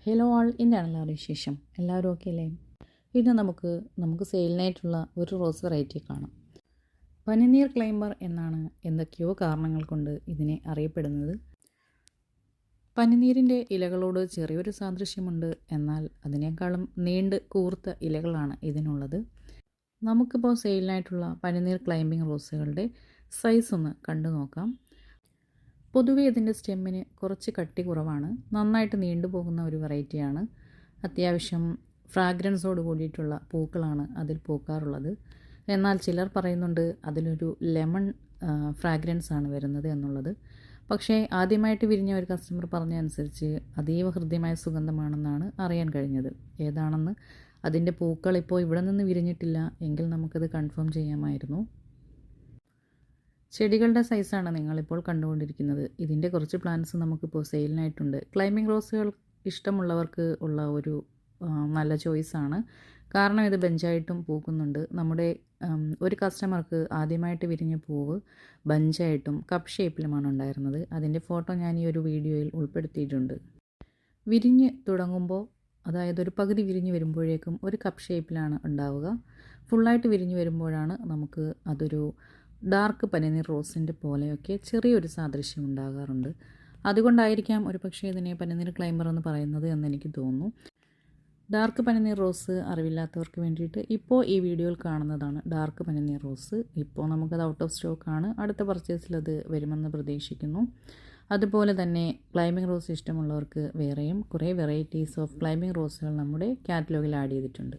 Hello ആൾ, എന്താണ് എല്ലാവരും വിശേഷം? എല്ലാവരും ഓക്കെ അല്ലേ? ഇന്ന് നമുക്ക് സെയിലിനായിട്ടുള്ള ഒരു റോസ് വെറൈറ്റി കാണാം. പനിനീർ ക്ലൈംബർ എന്നാണ് എന്തൊക്കെയോ കാരണങ്ങൾ കൊണ്ട് ഇതിനെ അറിയപ്പെടുന്നത്. പനിനീരിൻ്റെ ഇലകളോട് ചെറിയൊരു സാദൃശ്യമുണ്ട്, എന്നാൽ അതിനേക്കാളും നീണ്ട് കൂർത്ത ഇലകളാണ് ഇതിനുള്ളത്. നമുക്കിപ്പോൾ സെയിലിനായിട്ടുള്ള പനിനീർ ക്ലൈംബിംഗ് റോസുകളുടെ സൈസ് ഒന്ന് കണ്ടു നോക്കാം. പൊതുവേ ഇതിൻ്റെ സ്റ്റെമ്മിന് കുറച്ച് കട്ടി കുറവാണ്. നന്നായിട്ട് നീണ്ടുപോകുന്ന ഒരു വെറൈറ്റിയാണ്. അത്യാവശ്യം ഫ്രാഗ്രൻസോട് കൂടിയിട്ടുള്ള പൂക്കളാണ് അതിൽ പൂക്കാറുള്ളത്. എന്നാൽ ചിലർ പറയുന്നുണ്ട് അതിലൊരു ലെമൺ ഫ്രാഗ്രൻസ് ആണ് വരുന്നത് എന്നുള്ളത്. പക്ഷേ ആദ്യമായിട്ട് വിരിഞ്ഞ ഒരു കസ്റ്റമർ പറഞ്ഞതനുസരിച്ച് അതീവ ഹൃദ്യമായ സുഗന്ധമാണെന്നാണ് അറിയാൻ കഴിഞ്ഞത്. ഏതാണെന്ന് അതിൻ്റെ പൂക്കൾ ഇപ്പോൾ ഇവിടെ നിന്ന് വിരിഞ്ഞിട്ടില്ല എങ്കിൽ നമുക്കത് കൺഫേം ചെയ്യാമായിരുന്നു. ചെടികളുടെ സൈസാണ് നിങ്ങളിപ്പോൾ കണ്ടുകൊണ്ടിരിക്കുന്നത്. ഇതിൻ്റെ കുറച്ച് പ്ലാന്റ്സ് നമുക്കിപ്പോൾ സെയിലിനായിട്ടുണ്ട്. ക്ലൈംബിംഗ് റോസുകൾ ഇഷ്ടമുള്ളവർക്ക് ഉള്ള ഒരു നല്ല ചോയ്സാണ്. കാരണം ഇത് ബഞ്ചായിട്ടും പൂക്കുന്നുണ്ട്. നമ്മുടെ ഒരു കസ്റ്റമർക്ക് ആദ്യമായിട്ട് വിരിഞ്ഞ പൂവ് ബഞ്ചായിട്ടും കപ്പ് ഷേപ്പിലുമാണ് ഉണ്ടായിരുന്നത്. അതിൻ്റെ ഫോട്ടോ ഞാൻ ഈ ഒരു വീഡിയോയിൽ ഉൾപ്പെടുത്തിയിട്ടുണ്ട്. വിരിഞ്ഞ് തുടങ്ങുമ്പോൾ, അതായത് ഒരു പകുതി വിരിഞ്ഞ് വരുമ്പോഴേക്കും ഒരു കപ്പ് ഷേപ്പിലാണ് ഉണ്ടാവുക. ഫുള്ളായിട്ട് വിരിഞ്ഞ് വരുമ്പോഴാണ് നമുക്ക് അതൊരു ഡാർക്ക് പനിനീർ റോസിൻ്റെ പോലെയൊക്കെ ചെറിയൊരു സാദൃശ്യം ഉണ്ടാകാറുണ്ട്. അതുകൊണ്ടായിരിക്കാം ഒരു പക്ഷേ ഇതിനെ പനിനീർ ക്ലൈംബർ എന്ന് പറയുന്നത് എന്നെനിക്ക് തോന്നുന്നു. ഡാർക്ക് പനിനീർ റോസ് അറിവില്ലാത്തവർക്ക് വേണ്ടിയിട്ട് ഇപ്പോൾ ഈ വീഡിയോയിൽ കാണുന്നതാണ് ഡാർക്ക് പനിനീർ റോസ്. ഇപ്പോൾ നമുക്കത് ഔട്ട് ഓഫ് സ്റ്റോക്കാണ്. അടുത്ത പർച്ചേസിൽ അത് വരുമെന്ന് പ്രതീക്ഷിക്കുന്നു. അതുപോലെ തന്നെ ക്ലൈംബിംഗ് റോസ് ഇഷ്ടമുള്ളവർക്ക് വേറെയും കുറേ വെറൈറ്റീസ് ഓഫ് ക്ലൈംബിംഗ് റോസുകൾ നമ്മുടെ കാറ്റലോഗിൽ ആഡ് ചെയ്തിട്ടുണ്ട്.